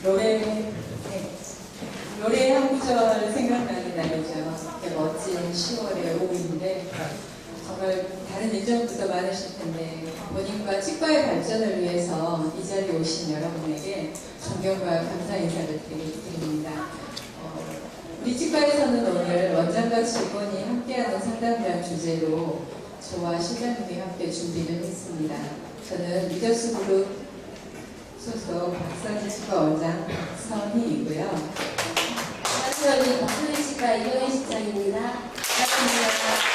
노래, 네. 노래 한 구절 생각나는 날이죠. 이렇게 멋진 10월의 오후인데 정말 다른 일정들도 많으실 텐데 본인과 치과의 발전을 위해서 이 자리에 오신 여러분에게 존경과 감사 인사를 드립니다. 우리 치과에서는 오늘 원장과 직원이 함께하는 상담이란 주제로 저와 실장님이 함께 준비를 했습니다. 저는 리더스 그룹 소속 박선희 치과 원장 박선희이고요. 안녕하세요. 박선희 치과 이경희 실장입니다. 반갑습니다.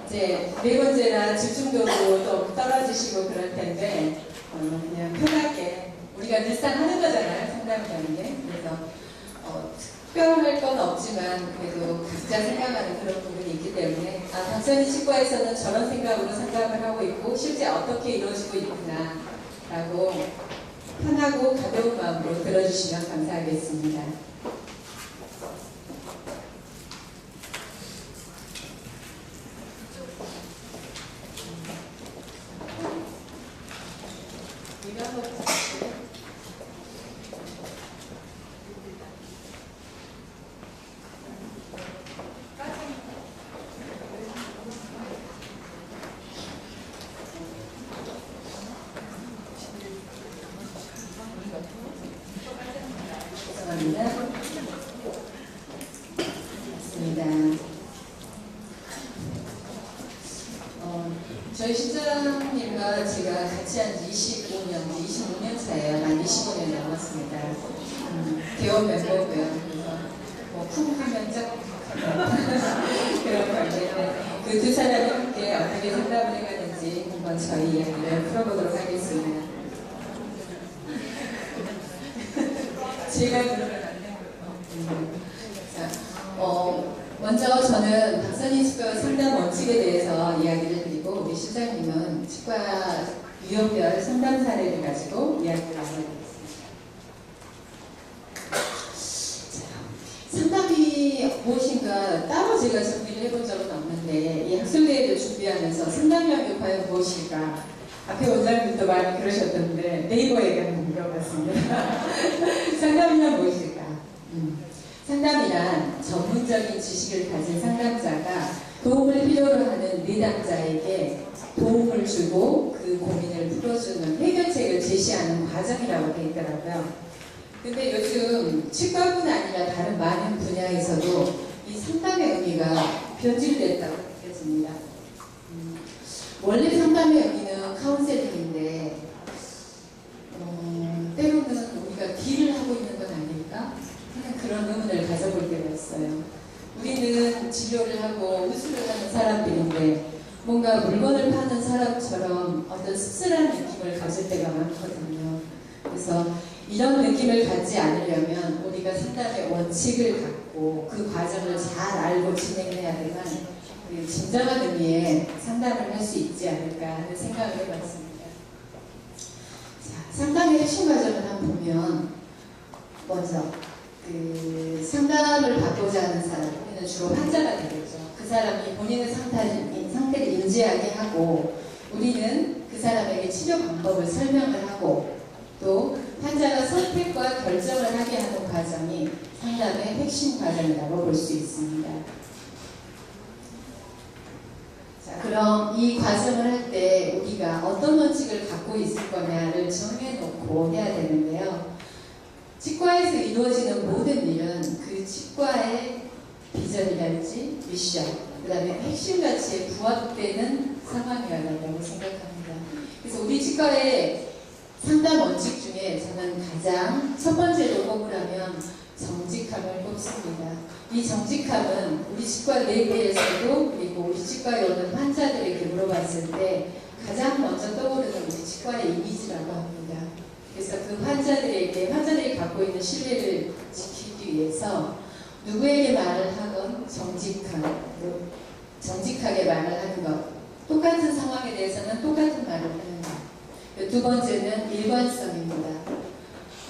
이제 네 번째나 집중도도 좀 떨어지시고 그럴 텐데 그냥 편하게 우리가 늘상 하는 거잖아요. 상담이라는 게. 그래서 특별할 건 없지만 그래도 각자 생각하는 그런 부분이 있기 때문에 박선희 치과에서는 저런 생각으로 상담을 하고 있고 실제 어떻게 이루어지고 있구나 라고 편하고 가벼운 마음으로 들어주시면 감사하겠습니다. 저희 실장님과 제가 같이 한 지 25년 차예요. 만 25년 넘었습니다. 대원 멤버고요. 그래서 쿵 하면 짝 그런 관계인데 그 두 사람이 함께 어떻게 상담을 해가는지 한번 저희 이야기를 풀어보도록 하겠습니다. 제가 들어가면 안 돼요. 먼저 저는 박선희 치과 상담 원칙에 대해서 이야기를 드리고 우리 실장님은 치과 유형별 상담 사례를 가지고 이야기를 나눠드리겠습니다. 상담이 무엇인가 따로 제가 정리를 해본 적은 없는데 이 학술대회를 준비하면서 상담이란 과연 무엇일까? 앞에 원장님도 많이 그러셨던데 네이버에 한번 물어봤습니다. 상담이란 무엇일까? 상담이란 전문적인 지식을 가진 상담자가 도움을 필요로 하는 내담자에게 도움을 주고 그 고민을 풀어주는 해결책을 제시하는 과정이라고 되어 있더라고요. 근데 요즘 치과뿐 아니라 다른 많은 분야에서도 이 상담의 의미가 변질됐다고 느껴집니다. 원래 상담의 의미는 카운셀링인데 때로는 우리가 딜을 하고 있는 건 아닐까? 하는 그런 의문을 가져볼 때가 있어요. 우리는 치료를 하고 의술을 하는 사람들인데 뭔가 물건을 파는 사람처럼 어떤 씁쓸한 느낌을 가질 때가 많거든요. 그래서 이런 느낌을 갖지 않으려면 우리가 상담의 원칙을 갖고 그 과정을 잘 알고 진행해야지만 진정한 의미의 상담을 할 수 있지 않을까 하는 생각을 해봤습니다. 자, 상담의 핵심 과정을 한번 보면 먼저 상담을 받고자 하는 사람, 우리는 주로 환자가 되겠죠. 그 사람이 본인의 상태를 인지하게 하고 우리는 그 사람에게 치료 방법을 설명을 하고 또 환자가 선택과 결정을 하게 하는 과정이 상담의 핵심 과정이라고 볼 수 있습니다. 자, 그럼 이 과정을 할 때 우리가 어떤 원칙을 갖고 있을 거냐를 정해놓고 해야 되는데요. 치과에서 이루어지는 모든 일은 그 치과의 비전이랄지 미션, 그 다음에 핵심 가치에 부합되는 상황이어야 한다고 생각합니다. 그래서 우리 치과의 상담 원칙 중에 저는 가장 첫 번째로 꼽으라면 정직함을 꼽습니다. 이 정직함은 우리 치과 내부에서도 그리고 우리 치과에 오는 환자들에게 물어봤을 때 가장 먼저 떠오르는 우리 치과의 이미지라고 합니다. 그래서 그 환자들이 갖고 있는 신뢰를 지키기 위해서 누구에게 말을 하건 정직하게 말을 하는 것, 똑같은 상황에 대해서는 똑같은 말을 하는 것. 두 번째는 일관성입니다.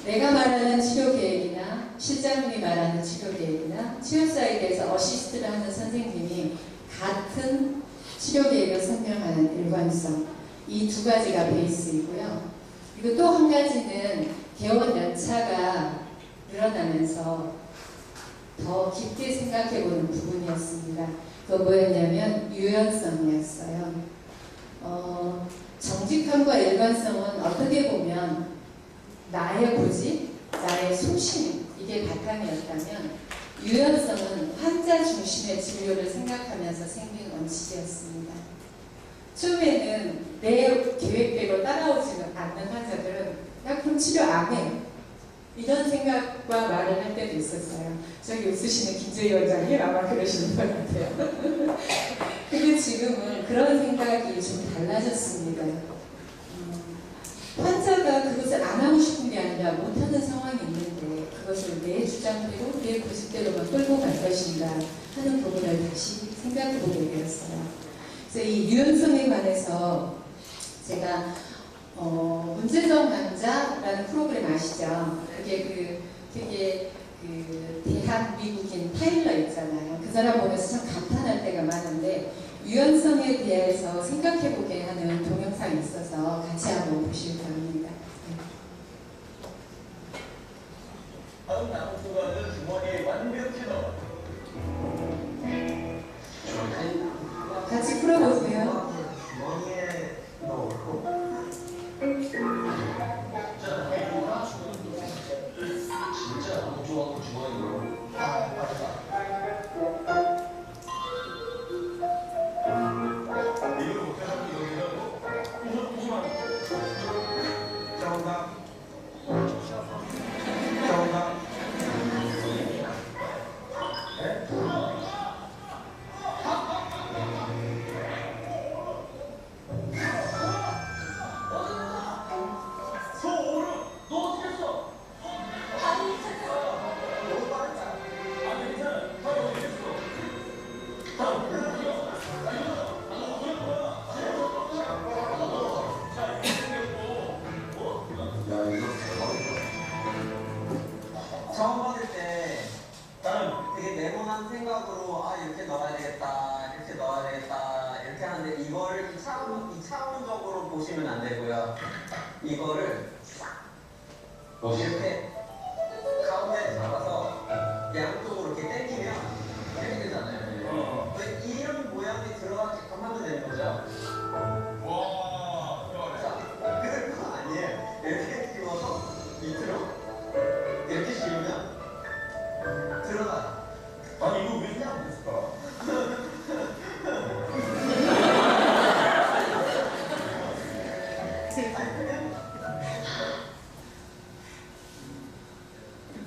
내가 말하는 치료 계획이나 실장님이 말하는 치료 계획이나 치료사에 대해서 어시스트를 하는 선생님이 같은 치료 계획을 설명하는 일관성, 이 두 가지가 베이스이고요. 그리고 또 한 가지는 개원 연차가 늘어나면서 더 깊게 생각해보는 부분이었습니다. 그건 뭐였냐면 유연성이었어요. 정직함과 일관성은 어떻게 보면 나의 고집, 나의 소신, 이게 바탕이었다면 유연성은 환자 중심의 진료를 생각하면서 생긴 원칙이었습니다. 처음에는 내 계획대로 따라오지 않는 환자들은 야 그럼 치료 안 해. 이런 생각과 말을 할 때도 있었어요. 저기 웃으시는 김재희 원장님 아마 그러시는 것 같아요. 근데 지금은 그런 생각이 좀 달라졌습니다. 환자가 그것을 안 하고 싶은 게 아니라 못하는 상황이 있는데 그것을 내 주장대로 내 고집대로만 끌고 갈 것인가 하는 부분을 다시 생각해보게 되었어요. 그래서 이 유연성에 관해서 제가 문제적 남자라는 프로그램 아시죠? 그게 되게 대한 미국인 타일러 있잖아요. 그 사람 보면서 참 감탄할 때가 많은데 유연성에 대해서 생각해보게 하는 동영상이 있어서 같이 한번 보실까 합니다. 다음 나무수가는 주머니에 완벽히 넣어. 같이 풀어보세요. 주머니에 넣고. 진짜 너무 좋아하는 주머니 넣어. 아, 맞다. 이걸 못해서 여기서 우수만. 정답. 정답. 네? 소오름, 너 어떻게 했어? 아니, 너무 빠르다. 안 괜찮아. 다 어디 있어? 다 처음 받을 때 되게 네모난 생각으로 이렇게 넣어야 되겠다, 이렇게 넣어야 되겠다, 이렇게 하는데 이거를 이차원적으로 보시면 안 되고요. 이거를 이렇게 가운데 잡아서 양쪽으로 이렇게 당기면 이렇게 되잖아요. 이런 모양이 들어가게끔 하면 되는 거죠. 와, 자, 그거 아니에요. 이렇게 띄워서 밑으로 이렇게 씌우면 들어가요. 아니 이거 왜 그냥 안 됐을까?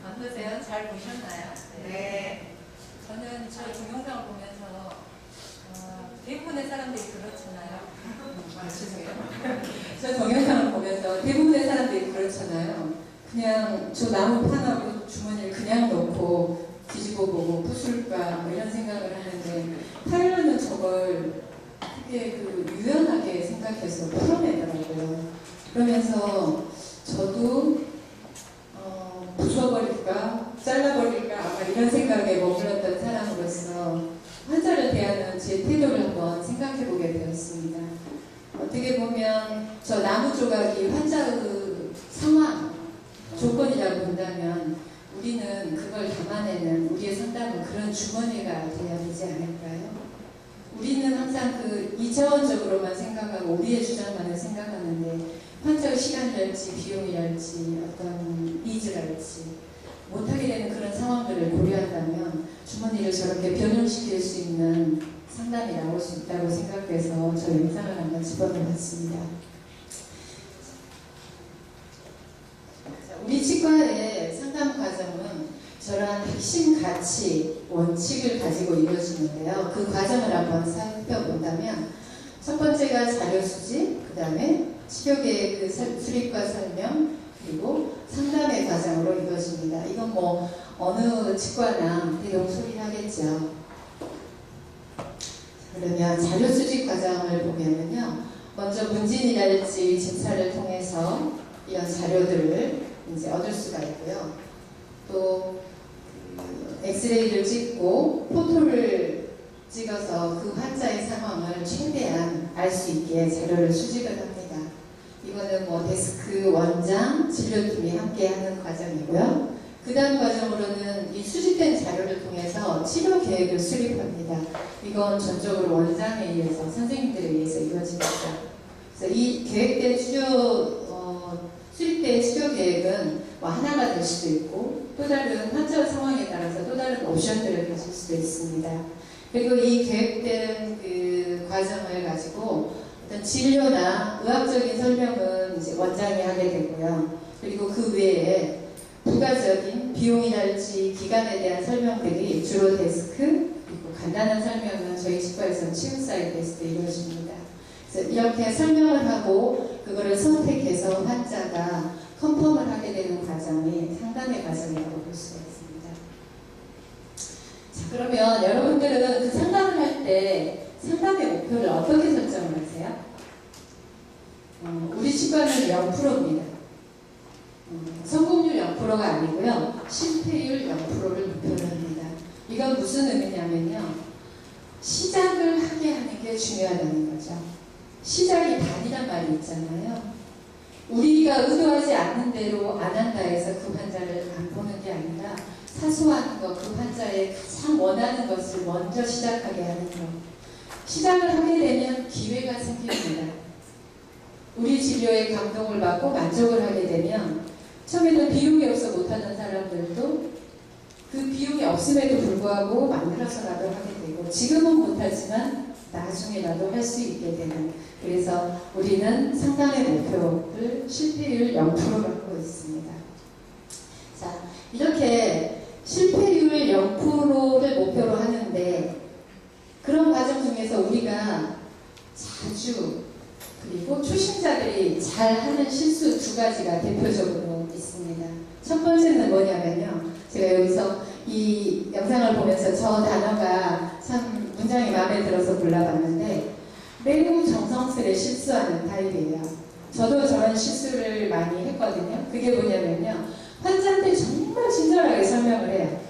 어떠세요? 잘 보셨나요? 네. 저는 저 동영상을 보면서 대부분의 사람들이 그렇잖아요. 죄송해요. 저 동영상을 보면서 대부분의 사람들이 그렇잖아요. 그냥 저 나무 판하고 주머니를 그냥 넣고 뒤집어 보고 부술까 뭐 이런 생각을 하는데 타일러는 저걸 되게 유연하게 생각해서 풀어내더라고요. 그러면서 저도 부숴버릴까 잘라버릴까 아마 이런 생각에 머물렀던 사람으로서 환자를 대하는 제 태도를 한번 생각해보게 되었습니다. 어떻게 보면 저 나무 조각이 환자의 상황 조건이라고 본다면 우리는 그걸 담아내는 우리의 상담은 그런 주머니가 되어야 되지 않을까요? 우리는 항상 2차원적으로만 생각하고 우리의 주장만을 생각하는데 환자의 시간이랄지 비용이랄지 어떤 니즈랄지 못하게 되는 그런 상황들을 고려한다면 주머니를 저렇게 변형시킬 수 있는 상담이 나올 수 있다고 생각해서 저 영상을 한번 집어넣었습니다. 우리 치과의 상담 과정은 저러한 핵심 가치, 원칙을 가지고 이루어지는데요. 그 과정을 한번 살펴본다면 첫 번째가 자료 수집, 그 다음에 치료계획 수립과 설명, 그리고 상담의 과정으로 이루어집니다. 이건 뭐 어느 치과나 대동소이하겠죠. 그러면 자료 수집 과정을 보면요, 먼저 문진이랄지 진찰을 통해서 이런 자료들을 이제 얻을 수가 있고요. 또 엑스레이를 찍고 포토를 찍어서 그 환자의 상황을 최대한 알 수 있게 자료를 수집을 합니다. 이거는 뭐 데스크, 원장, 진료팀이 함께하는 과정이고요. 그 다음 과정으로는 이 수집된 자료를 통해서 치료 계획을 수립합니다. 이건 전적으로 원장에 의해서, 선생님들에 의해서 이루어집니다. 그래서 이 계획된 수립된 치료 계획은 뭐 하나가 될 수도 있고 또 다른 환자 상황에 따라서 또 다른 옵션들을 가질 수도 있습니다. 그리고 이 계획된 그 과정을 가지고 어떤 진료나 의학적인 설명은 이제 원장이 하게 되고요. 그리고 그 외에 부가적인 비용이랄지 기간에 대한 설명들이 주로 데스크, 그리고 간단한 설명은 저희 치과에서는 치유사이트에서 이루어집니다. 그래서 이렇게 설명을 하고 그거를 선택해서 환자가 컨펌을 하게 되는 과정이 상담의 과정이라고 볼 수가 있습니다. 자, 그러면 여러분들은 그 상담을 할 때 상담의 목표를 어떻게 설정을 하세요? 우리 치과는 0%입니다. 성공률 0%가 아니고요. 실패율 0%를 목표로 합니다. 이건 무슨 의미냐면요. 시작을 하게 하는 게 중요하다는 거죠. 시작이 반이란 말이 있잖아요. 우리가 의도하지 않는 대로 안 한다 해서 그 환자를 안 보는 게 아니라 사소한 것, 그 환자의 가장 원하는 것을 먼저 시작하게 하는 것. 시작을 하게 되면 기회가 생깁니다. 우리 진료에 감동을 받고 만족을 하게 되면 처음에는 비용이 없어 못하는 사람들도 그 비용이 없음에도 불구하고 만들어서라도 하게 되고 지금은 못하지만 나중에라도 할 수 있게 되는, 그래서 우리는 상담의 목표를 실패율 0%로 갖고 있습니다. 자, 이렇게 실패율 0%를 목표로 하는데 그런 과정 중에서 우리가 자주 그리고 초심자들이 잘하는 실수 두 가지가 대표적으로 있습니다. 첫 번째는 뭐냐면요. 제가 여기서 이 영상을 보면서 저 단어가 참 문장이 마음에 들어서 골라봤는데 매우 정성스레 실수하는 타입이에요. 저도 저런 실수를 많이 했거든요. 그게 뭐냐면요. 환자한테 정말 친절하게 설명을 해요.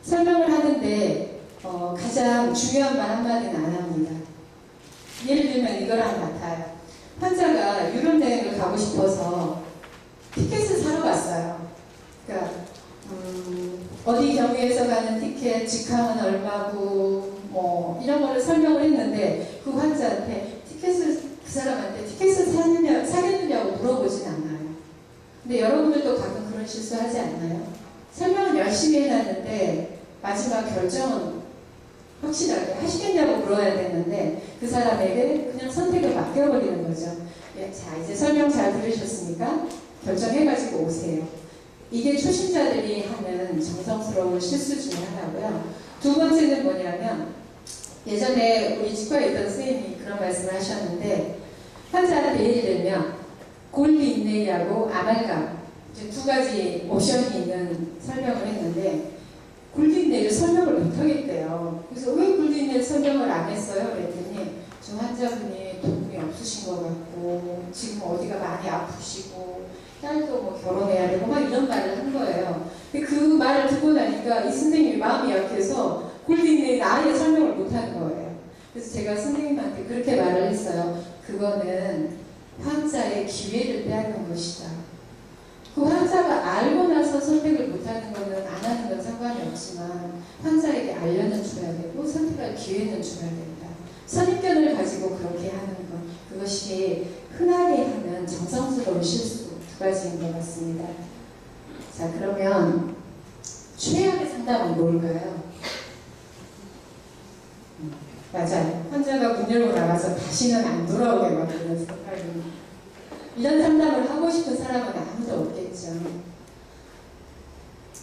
설명을 하는데 가장 중요한 말 한마디는 안 합니다. 예를 들면 이거랑 같아요. 환자가 유럽 여행을 가고 싶어서 티켓을 사러 갔어요. 그러니까 어디 경유해서 가는 티켓, 직항은 얼마고 뭐 이런 거를 설명을 했는데 그 환자한테 그 사람한테 티켓을 사겠느냐고 물어보진 않아요. 근데 여러분들도 가끔 그런 실수 하지 않나요? 설명을 열심히 해놨는데 마지막 결정은 확실하게 하시겠냐고 물어야 되는데 그 사람에게 그냥 선택을 맡겨버리는 거죠. 예, 자, 이제 설명 잘 들으셨으니까 결정해가지고 오세요. 이게 초심자들이 하는 정성스러운 실수 중에 하나고요. 두 번째는 뭐냐면 예전에 우리 치과에 있던 선생님이 그런 말씀을 하셨는데 환자한테 예를 들면 골디 인네이하고 아말감 이제 두 가지 옵션이 있는 설명을 했는데 골디인네이를 설명을 못 하겠대요. 그래서 왜 골디인네이를 설명을 안 했어요? 그랬더니 저 환자분이 돈이 없으신 것 같고 지금 어디가 많이 아프시고 딸도 뭐 결혼해야 되고 막 이런 말을 한 거예요. 근데 그 말을 듣고 나니까 이 선생님이 마음이 약해서 골디인네이는 아예 설명을 못 하는 거예요. 그래서 제가 선생님한테 그렇게 말을 했어요. 그거는 환자의 기회를 빼앗는 것이다. 그 환자가 알고 나서 선택을 못하는 거는 안 하는 건 상관이 없지만 환자에게 알려는 줘야 되고 선택할 기회는 줘야 된다. 선입견을 가지고 그렇게 하는 것, 그것이 흔하게 하는 정성스러운 실수 두 가지인 것 같습니다. 자, 그러면 최악의 상담은 뭘까요? 맞아요. 환자가 문 열고 나가서 다시는 안 돌아오게 만드는 상담입니다. 이런 상담을 하고 싶은 사람은 아무도 없겠죠.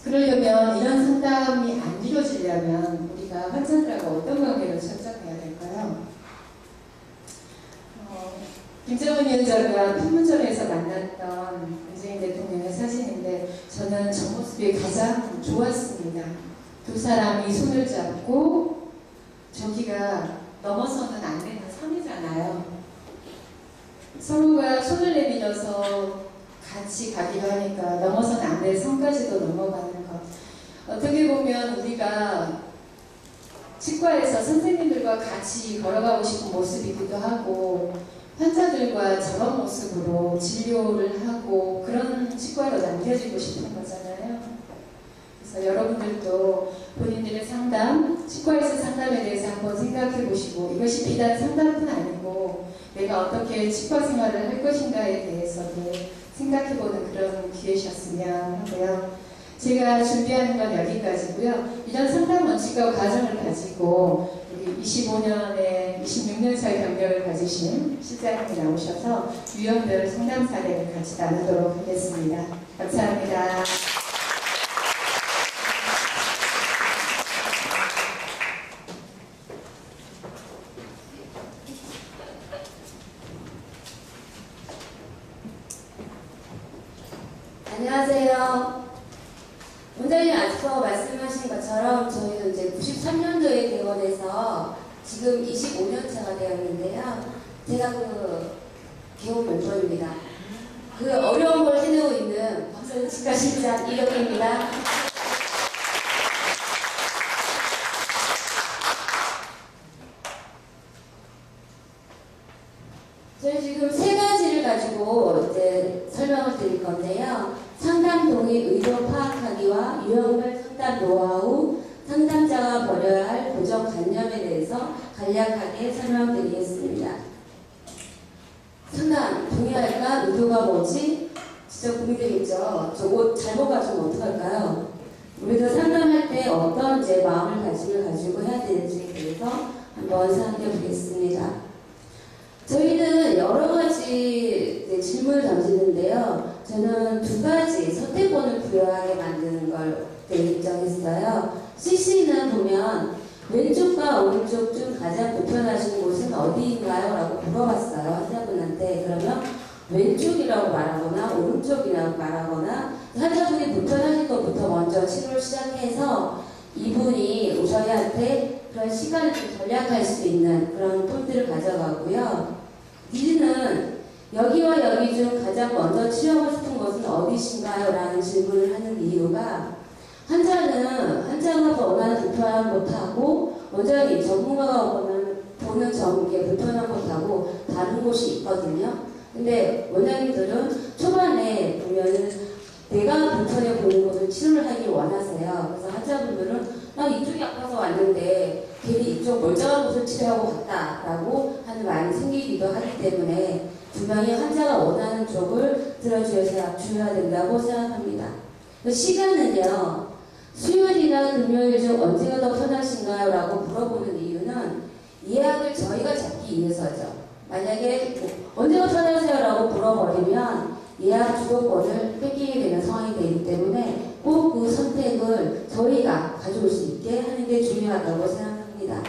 그러려면 이런 상담이 안 이루어지려면 우리가 환자들하고 어떤 관계를 설정해야 될까요? 김정은 위원장과 판문점에서 만났던 문재인 대통령의 사진인데 저는 저 모습이 가장 좋았습니다. 두 사람이 손을 잡고 저기가 넘어서는 안 되는 선이잖아요. 서로가 손을 내밀어서 같이 가기로 하니까 넘어서는 안 될 선까지도 넘어가는 것. 어떻게 보면 우리가 치과에서 선생님들과 같이 걸어가고 싶은 모습이기도 하고 환자들과 저런 모습으로 진료를 하고 그런 치과로 남겨지고 싶은 거잖아요. 그래서 여러분들도 본인들의 상담, 치과에서 상담에 대해서 한번 생각해 보시고 이것이 비단 상담뿐 아니고 내가 어떻게 치과 생활을 할 것인가에 대해서도 생각해 보는 그런 기회셨으면 하고요. 제가 준비하는 건 여기까지고요. 이런 상담 원칙과 과정을 가지고 우리 25년에 26년 차의 경력을 가지신 실장님이 나오셔서 유형별 상담 사례를 같이 나누도록 하겠습니다. 감사합니다. 안녕하세요. 원장님 앞서 말씀하신 것처럼 저희는 이제 93년도에 개원해서 지금 25년 차가 되었는데요. 제가 그 개원 멤버입니다. 그 어려운 걸 해내고 있는 박선치과 실장 이경입니다. 저희 지금 세 가지를 가지고 이제 설명을 드릴 건데요. 상담 동의 의도 파악하기와 유형별 상담 노하우, 상담자가 버려야 할 고정관념에 대해서 간략하게 설명드리겠습니다. 상담 동의할까? 의도가 뭐지? 진짜 고민되겠죠. 저 옷 잘못 가지면 어떡할까요? 우리도 상담할 때 어떤 제 마음을 가지고 해야 되는지에 대해서 한번 생각해 보겠습니다. 저희는 여러 가지 질문을 던지는데요. 저는 두 가지 선택권을 부여하게 만드는 걸 결정했어요. CC는 보면 왼쪽과 오른쪽 중 가장 불편하신 곳은 어디인가요? 라고 물어봤어요. 환자분한테. 그러면 왼쪽이라고 말하거나 오른쪽이라고 말하거나 환자분이 불편하신 것부터 먼저 치료를 시작해서 이분이 저희한테 그런 시간을 좀 절약할 수 있는 그런 포인트를 가져가고요. 니는 여기와 여기 중 가장 먼저 치료하고 싶은 곳은 어디신가요? 라는 질문을 하는 이유가 환자가 원하는 불편한 곳하고 원장님 전문가가 보는 점에 불편한 곳하고 다른 곳이 있거든요. 근데 원장님들은 초반에 보면은 내가 불편해 보이는 곳을 치료를 하길 원하세요. 그래서 환자분들은 나 이쪽이 아파서 왔는데 괜히 이쪽 멀쩡한 곳을 치료하고 갔다라고 하는 말이 생기기도 하기 때문에 분명히 환자가 원하는 쪽을 들어주셔야 된다고 생각합니다. 시간은요. 수요일이나 금요일 중 언제가 더 편하신가요? 라고 물어보는 이유는 예약을 저희가 잡기 위해서죠. 만약에 언제가 편하세요? 라고 물어버리면 예약 주도권을 뺏기게 되는 상황이 되기 때문에 꼭 그 선택을 저희가 가져올 수 있게 하는 게 중요하다고 생각합니다.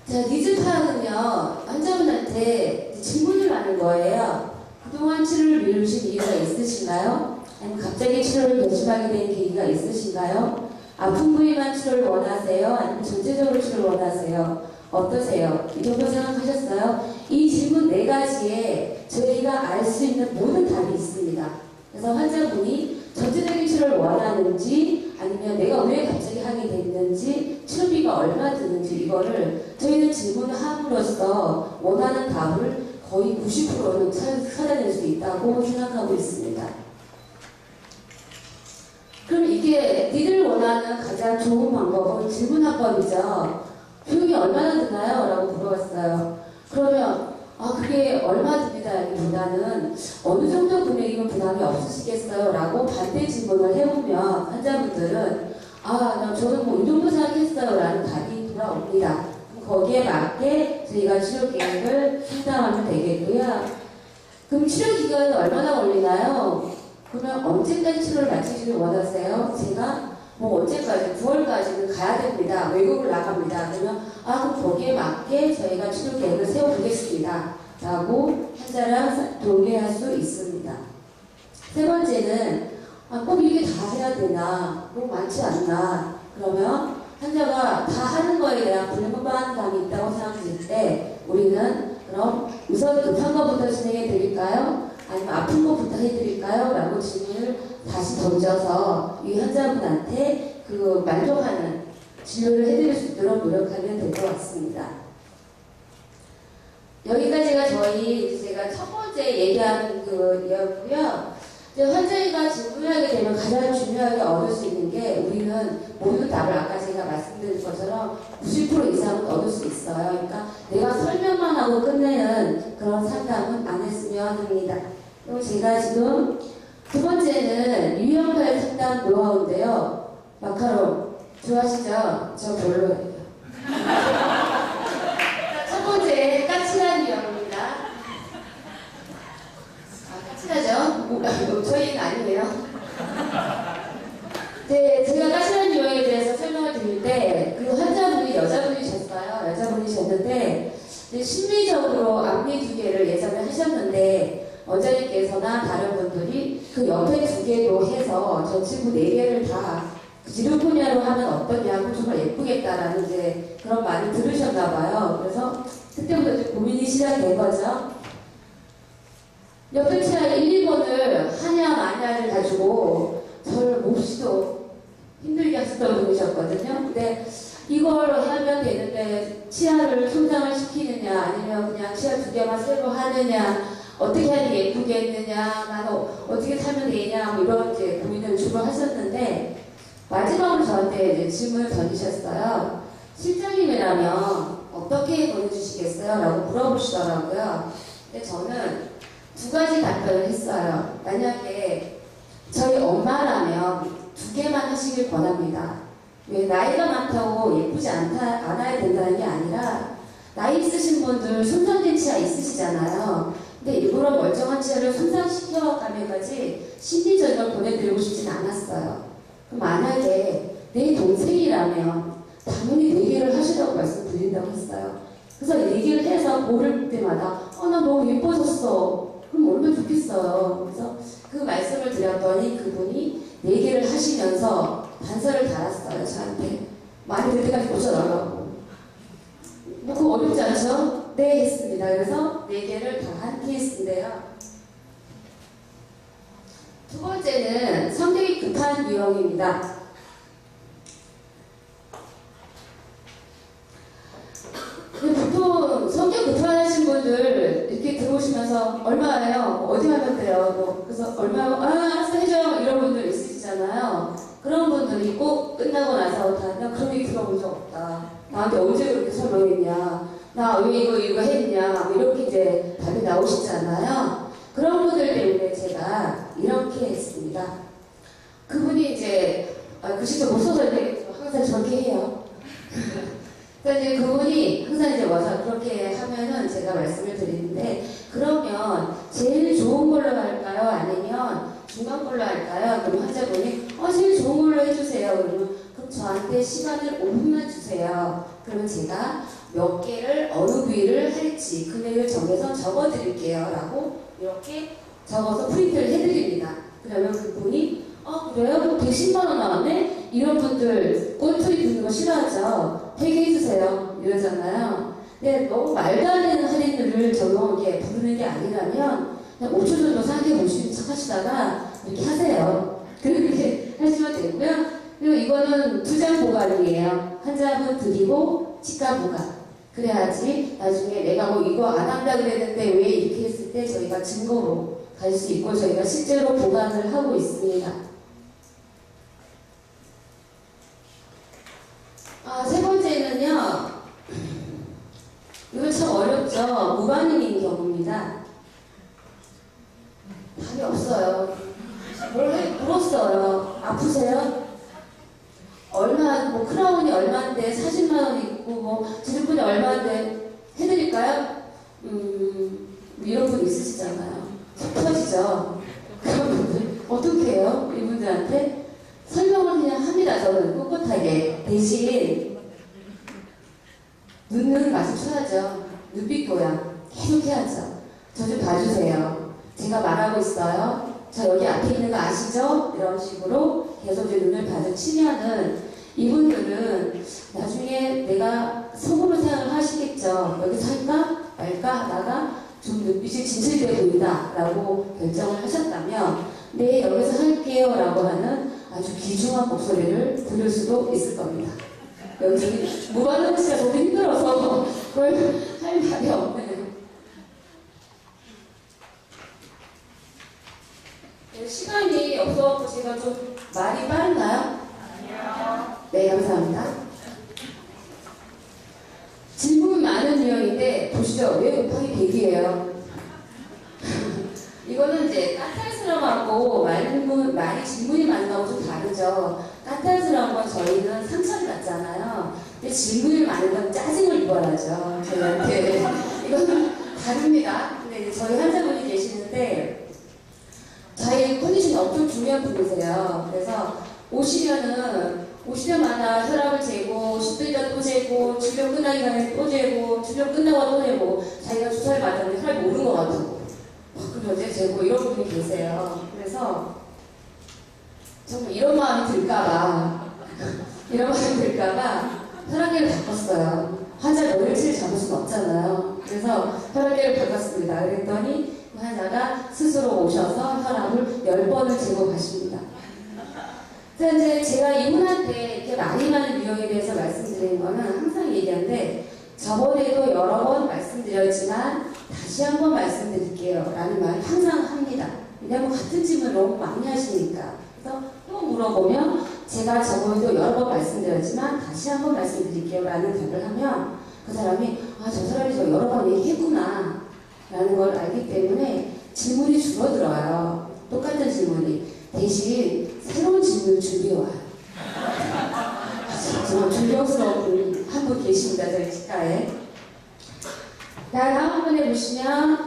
자, 니즈 파악은요, 환자분한테 질문을 하는 거예요. 그동안 치료를 미루신 이유가 있으신가요? 아니면 갑자기 치료를 결심하게 된 계기가 있으신가요? 아픈 부위만 치료를 원하세요? 아니면 전체적으로 치료를 원하세요? 어떠세요? 이 정도 생각하셨어요? 이 질문 네 가지에 저희가 알 수 있는 모든 답이 있습니다. 그래서 환자분이 전체적인 치료를 원하는지 아니면 내가 왜 갑자기 하게 됐는지 치료비가 얼마 드는지 이거를 저희는 질문을 함으로써 원하는 답을 거의 90%는 찾아낼 수 있다고 생각하고 있습니다. 그럼 이게 니들 원하는 가장 좋은 방법은 질문화법이죠. 비용이 얼마나 드나요? 라고 물어봤어요. 그러면 그게 얼마 듭니다라기보다는 어느 정도 금액이면 부담이 없으시겠어요? 라고 반대 질문을 해보면 환자분들은 저는 뭐 이 정도 생각했어요 라는 답이 돌아옵니다. 거기에 맞게 저희가 치료 계획을 상담하면 되겠고요. 그럼 치료 기간은 얼마나 걸리나요? 그러면 언제까지 치료를 마치기를 원하세요? 제가 뭐 언제까지 9월까지는 가야 됩니다. 외국을 나갑니다. 그러면 그럼 거기에 맞게 저희가 치료 계획을 세워보겠습니다. 라고 환자랑 동의할 수 있습니다. 세 번째는 꼭 이게 다 해야 되나? 너무 많지 않나? 그러면 환자가 다 하는 거에 대한 불만감이 있다고 생각했을 때 우리는 그럼 우선 급한 것부터 진행해 드릴까요? 아니면 아픈 것부터 해드릴까요? 라고 질문을 다시 던져서 이 환자분한테 그 만족하는 진료를 해드릴 수 있도록 노력하면 될 것 같습니다. 여기까지가 제가 첫 번째 얘기한 그 이야기고요. 환자가 질문하게 되면 가장 중요하게 얻을 수 있는 게 우리는 모든 답을 아까 제가 말씀드린 것처럼 90% 이상은 얻을 수 있어요. 그러니까 내가 설명만 하고 끝내는 그런 상담은 안 했으면 합니다. 그리고 제가 지금 두 번째는 유형별 상담 노하우인데요. 마카롱 좋아하시죠? 저 별로예요. 첫 번째 까칠한 유형입니다. 까칠하죠? 저희는 아니에요. 네, 제가 까칠한 유형에 대해서 설명을 드릴 때 그 환자분이 여자분이셨는데 심리적으로 앞니 2개를 예전에 하셨는데 원장님께서나 다른 분들이 그 옆에 2개도 해서 전치부 4개를 다 지르코니아로 하면 어떠냐고 정말 예쁘겠다라는 이제 그런 말을 들으셨나 봐요. 그래서 그때부터 이제 고민이 시작된 거죠. 옆에 치아 1, 2번을 하냐 마냐를 가지고 저를 몹시도 힘들게 하셨던 분이셨거든요. 근데 이걸 하면 되는데 치아를 손상을 시키느냐 아니면 그냥 치아 2개만 새로 하느냐 어떻게 하니 예쁘겠느냐 나는 어떻게 살면 되냐 뭐 이런 이제 고민을 주로 하셨는데 마지막으로 저한테 이제 질문을 던지셨어요. 실장님이라면 어떻게 보내주시겠어요? 라고 물어보시더라고요. 근데 저는 2가지 답변을 했어요. 만약에 저희 엄마라면 2개만 하시길 권합니다. 왜 나이가 많다고 예쁘지 않아야 된다는 게 아니라 나이 있으신 분들 손상된 치아 있으시잖아요. 근데 일부러 멀쩡한 치아를 손상시켜가면까지 심리적으로 보내드리고 싶진 않았어요. 그럼 만약에 내 동생이라면 당연히 4개를 하시라고 말씀드린다고 했어요. 그래서 4개를 해서 고를 때마다 나 너무 예뻐졌어. 그럼 얼마나 좋겠어요. 그래서 그 말씀을 드렸더니 그분이 4개를 하시면서 단서를 달았어요. 저한테. 많이 될 때까지 보셔달라고. 뭐 그거 어렵지 않죠? 네 했습니다. 그래서 4개를 다 한 케이스인데요. 두 번째는 성격이 급한 유형입니다. 보통 성격 급하신 분들 이렇게 들어오시면서 얼마예요? 어디 하면 돼요? 뭐 그래서 얼마요? 알았어 해줘 이런 분들 있으시잖아요. 그런 분들이 꼭 끝나고 나서 나 그런 얘기 들어본 적 없다. 나한테 언제 그렇게 설명했냐? 나 왜 이거 했냐? 뭐 이렇게 이제 답이 나오시잖아요. 그런 분들 때문에 제가 이렇게 했습니다. 그분이 이제 글씨도 못 써서 이렇게 항상 저렇게 해요. 그러니까 이제 그분이 항상 이제 와서 그렇게 하면은 제가 말씀을 드리는데 그러면 제일 좋은 걸로 할까요? 아니면 중간 걸로 할까요? 그럼 환자분이 제일 좋은 걸로 해주세요. 그러면 그럼 저한테 시간을 5분만 주세요. 그러면 제가 몇 개를 어느 부위를 할지 금액을 정해서 적어드릴게요. 라고 이렇게 적어서 프린트를 해드립니다. 그러면 그분이 그래요? 뭐 110만 원 나왔네? 이런 분들 꼴투리 듣는 거 싫어하죠? 회계해주세요. 이러잖아요. 근데 너무 말도 안 되는 할인율을 적용하게 부르는 게 아니라면 그냥 5초 정도 생각해 보시는 척 하시다가 이렇게 하세요. 그렇게 하시면 되고요. 그리고 이거는 2장 보관이에요. 환자분 드리고 치과 보관. 그래야지 나중에 내가 뭐 이거 안 한다 그랬는데 왜 이렇게 했을 때 저희가 증거로 갈 수 있고 저희가 실제로 보관을 하고 있습니다. 세 번째는요. 이거 참 어렵죠. 무반응인 경우입니다. 답이 없어요. 물었어요. 아프세요? 뭐 크라운이 얼마인데 40만 원 있고 뭐 지르분이 얼마인데 해드릴까요? 이런 분 있으시잖아요. 속 터지죠. 그런 분들 어떻게 해요? 이분들한테 설명을 그냥 합니다. 저는 꿋꿋하게. 대신 눈은 마주쳐야죠. 눈빛 교양 계속 해야죠. 저 좀 봐주세요. 제가 말하고 있어요. 저 여기 앞에 있는 거 아시죠? 이런 식으로 계속 이제 눈을 마주치면은 이분들은 나중에 내가 속으로 생각을 하시겠죠. 여기서 할까 말까 하다가 좀 눈빛이 진실돼 보인다 라고 결정을 하셨다면 네 여기서 할게요 라고 하는 아주 귀중한 목소리를 들을 수도 있을 겁니다. 여기 무반응 씨가 저도 힘들어서 그걸 할 말이 없네요. 네, 시간이 없어서 제가 좀 말이 빠른가요? 아니요. 네, 감사합니다. 질문 많은 유형인데 보시죠. 왜 곱하기 100이에요? 이거는 이제 까탈스러움하고 말이 질문이 많은 거하고 좀 다르죠. 까탈스러운 건 저희는 상처를 받잖아요. 근데 질문이 많은 건 짜증을 입어야죠. 저희한테. 이거는 다릅니다. 근데 이제 저희 환자분이 계시는데 저희 컨디션이 엄청 중요한 분이세요. 그래서 오시려마다 혈압을 재고, 10분 전 또 재고, 진료 끝나기 전에 또 재고, 진료 끝나고 또 재고, 자기가 주사를 맞았는데 혈압이 오른 것 같고, 그럼 어제 재고 이런 분이 계세요. 그래서 정말 이런 마음이 들까봐 혈압계를 바꿨어요. 환자 노일치를 잡을 수는 없잖아요. 그래서 혈압계를 바꿨습니다. 그랬더니 그 환자가 스스로 오셔서 혈압을 10번을 재고 가십니다. 그래서 이제 제가 이분한테 이렇게 많이 많은 유형에 대해서 말씀드리는 거는 항상 얘기하는데 저번에도 여러 번 말씀드렸지만 다시 한번 말씀드릴게요 라는 말을 항상 합니다. 왜냐하면 같은 질문을 너무 많이 하시니까. 그래서 또 물어보면 제가 저번에도 여러 번 말씀드렸지만 다시 한번 말씀드릴게요 라는 답을 하면 그 사람이 아, 저 사람이 저 여러 번 얘기했구나 라는 걸 알기 때문에 질문이 줄어들어요. 똑같은 질문이. 대신 새로운 질문을 준비해와요. 정말 존경스러운 분이 한 분 계십니다. 저희 치과에. 다음 분에 보시면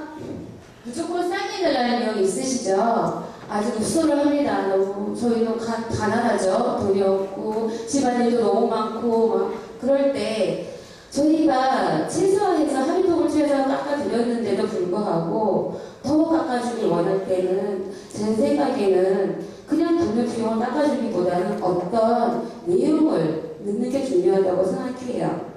무조건 싸게 해달라는 내용이 있으시죠? 아주 흡수를 합니다. 너무 저희도 가난하죠. 돈이 없고 집안일도 너무 많고 막 그럴 때 저희가 최소화해서 합의폭을 최소한 깎아드렸는데도 불구하고 더 깎아주길 원할 때는 제 생각에는 그냥 돈을 비용을 깎아주기보다는 어떤 내용을 넣는 게 중요하다고 생각해요.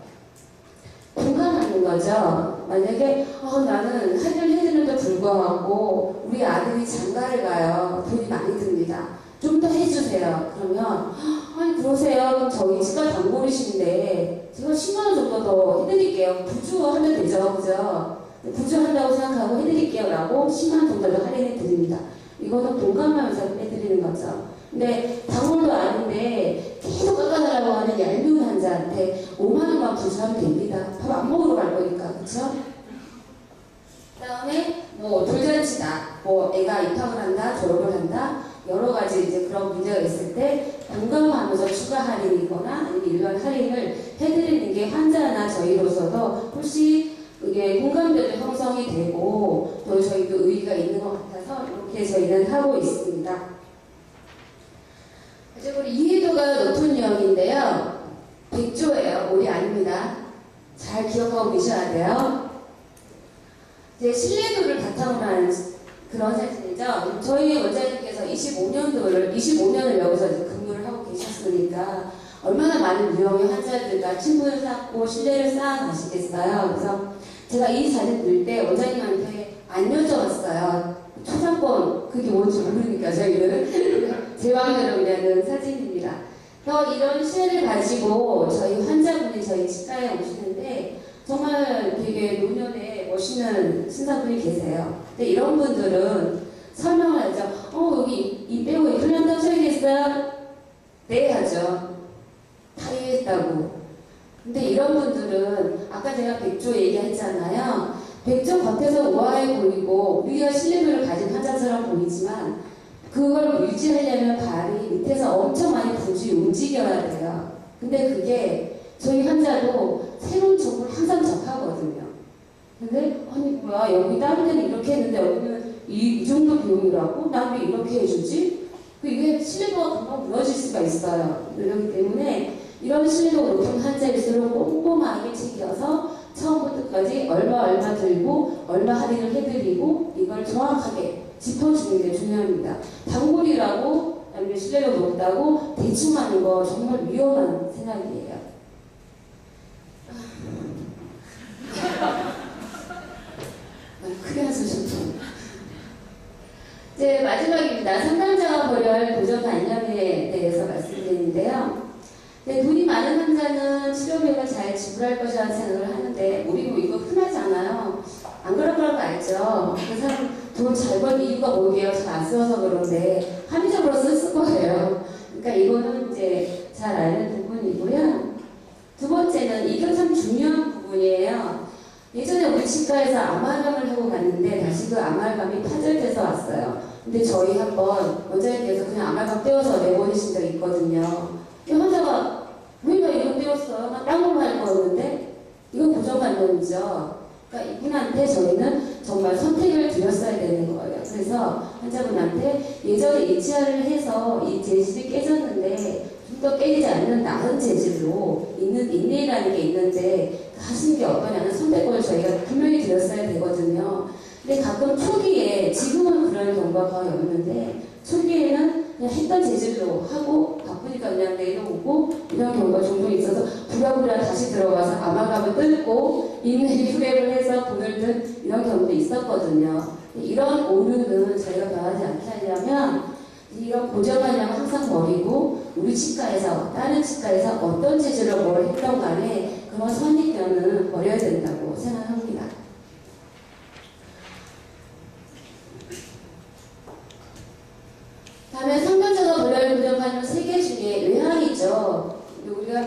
공감하는 거죠. 만약에 나는 할인을 해주는데도 불구하고 우리 아들이 장가를 가요. 돈이 많이 듭니다. 좀 더 해주세요. 그러면 아니 그러세요. 저희 치과 단골이신데 제가 10만 원 정도 더 해드릴게요. 부주하면 되죠. 그죠? 부주한다고 생각하고 해드릴게요. 라고 10만 원 정도 더 할인해 드립니다. 이거는 공감하면서 해드리는 거죠. 근데 단골도 아닌데 계속 깎아달라고 하는 얄미운 환자한테 5만 원만 부주하면 됩니다. 밥 안 먹으러 갈 거니까. 그쵸? 그 다음에 뭐 돌잔치다. 뭐 애가 입학을 한다. 졸업을 한다. 여러 가지 이제 그런 문제가 있을 때 공감하면서 추가 할인이거나 아니면 일반 할인을 해드리는 게 환자나 저희로서도 훨씬 이게 공감대도 형성이 되고 또 저희도 의의가 있는 것 같아서 이렇게 저희는 하고 있습니다. 그리고 이해도가 높은 유형인데요. 백조예요. 오리 아닙니다. 잘 기억하고 계셔야 돼요. 이제 신뢰도를 바탕으로 하는 그런 사진이죠. 저희 원장님께서 25년을 여기서 이제 근무를 하고 계셨으니까 얼마나 많은 유형의 환자들과 친분을 쌓고 신뢰를 쌓아가시겠어요. 그래서 제가 이 사진 볼 때 원장님한테 안 여쭤봤어요. 초상권 그게 뭔지 모르니까 저희는 제 마음대로 그냥 사진입니다. 그래서 이런 신뢰를 가지고 저희 환자분이 저희 치과에 오시는데 정말 되게 노년에 멋있는 신사분이 계세요. 근데 이런 분들은 설명을 하죠. 여기 이 빼고 이 훈련 하셔야겠어요? 네 하죠. 다 이해했다고. 근데 이런 분들은 아까 제가 백조 얘기했잖아요. 백조 겉에서 우아해 보이고 우리가 신뢰도를 가진 환자처럼 보이지만 그걸 유지하려면 발이 밑에서 엄청 많이 부지 움직여야 돼요. 근데 그게 저희 환자도 새로운 정보를 항상 접하거든요. 근데 아니 뭐야 여기 다른 데는 이렇게 했는데 여기는 이 정도 비용이라고? 난 왜 이렇게 해주지? 이게 신뢰도가 금방 무너질 수가 있어요. 그렇기 때문에 이런 신뢰도가 높은 환자일수록 꼼꼼하게 챙겨서 처음부터 끝까지 얼마 들고 얼마 할인을 해드리고 이걸 정확하게 짚어주는 게 중요합니다. 단골이라고 아니면 신뢰도가 높다고 대충 하는 거 정말 위험한 생각이에요. 크게 하셔도 이제 마지막입니다. 상담자가 버려야 할 고정관념에 대해서 말씀드리는데요. 네, 돈이 많은 환자는 치료비용을 잘 지불할 것이라는 생각을 하는데 우리 뭐 이거 흔하지 않아요. 안 그럴 거라고 알죠. 그 사람 돈 잘 번 이유가 뭐게요? 잘 안 써서 그런데 합리적으로 쓸 거예요. 그러니까 이거는 이제 잘 아는 부분이고요. 두 번째는 이게 참 중요한 부분이에요. 예전에 우리 치과에서 아말감을 하고 갔는데 다시 그 아말감이 파절돼서 왔어요. 근데 저희 한번 원장님께서 그냥 아말감 떼어서 내보내신 적이 있거든요. 이 환자가 왜 나 이거 떼었어요? 나 딴 걸로 할 거였는데 이건 고정관념이죠. 그러니까 이분한테 저희는 정말 선택을 드렸어야 되는 거예요. 그래서 환자분한테 예전에 이치아를 해서 이 재질이 깨졌는데 좀 더 깨지지 않는 나은 재질로 있는 인내라는 게 있는데 하시는 게 어떠냐는 선택을 저희가 분명히 드렸어야 되거든요. 근데 가끔 초기에 지금은 그런 경우가 거의 없는데 초기에는 그냥 했던 재질로 하고 바쁘니까 그냥 내려오고 이런 경우가 종종 있어서 부랴부랴 다시 들어가서 아말감을 뜯고 인내 후회를 해서 돈을 든 이런 경우도 있었거든요. 이런 오류는 저희가 변하지 않게 하려면 이런 고정관념을 항상 버리고 우리 치과에서 다른 치과에서 어떤 재질로 뭘 했던 간에 그런 선입견은 버려야 된다고 생각합니다. 다음에 상담자가 버려야 할 고정관념 3개 중에 외향이죠. 우리가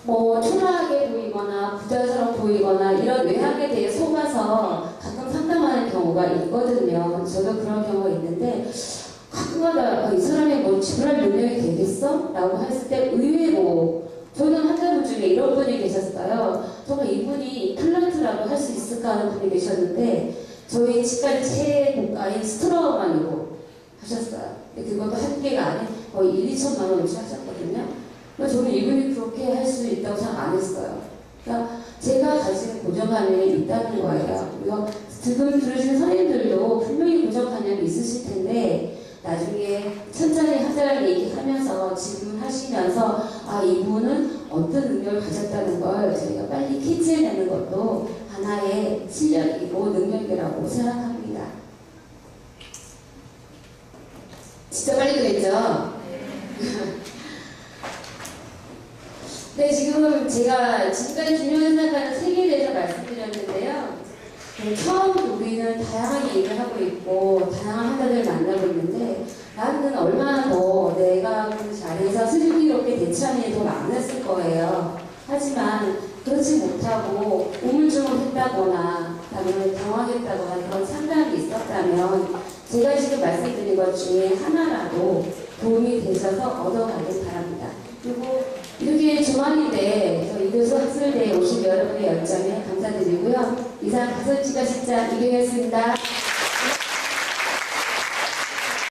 뭐 초라하게 보이거나 부자연스러워 보이거나 이런 외향에 대해 속아서 가끔 상담하는 경우가 있거든요. 저도 그런 경우가 있는데 가끔마다 이 사람이 뭐 지불할 능력이 되겠어? 라고 했을 때 의외로 저는 환자분 중에 이런 분이 계셨어요. 정말 이분이 플란트라고 할 수 있을까 하는 분이 계셨는데 저희 치과 최고가인 스트로만으로 하셨어요. 그것도 한 개가 아닌 거의 1~2천만 원씩 하셨거든요. 그래서 저는 이분이 그렇게 할 수 있다고 생각 안 했어요. 그러니까 제가 가진 고정관념이 있다는 거예요. 이거 지금 들으시는 선생님들도 분명히 고정관념이 있으실 텐데 나중에 천천히 하자는 얘기하면서 질문하시면서 아 이분은 어떤 능력을 가졌다는 걸 저희가 빨리 캐치해내는 것도 하나의 실력이고 능력이라고 생각합니다. 진짜 빨리 그랬죠? 네, 지금 제가 지금까지 중요하게 생각하는 3개에 대해서 말씀드렸는데요. 처음 우리는 다양하게 일을 하고 있고 다양한 환자들을 만나고 있는데 나는 얼마나 더 내가 잘해서 슬기롭게 대처하는 일이 더 많았을 거예요. 하지만 그렇지 못하고 우물쭈물했다거나 아니면 당황했다거나 그런 상담이 있었다면 제가 지금 말씀드린 것 중에 하나라도 도움이 되셔서 얻어가길 바랍니다. 그리고 이렇게 주말인데 이교수 학술대에 오신 여러분의 열정에 감사드리고요. 이상 가설치과 실장 이경이었습니다.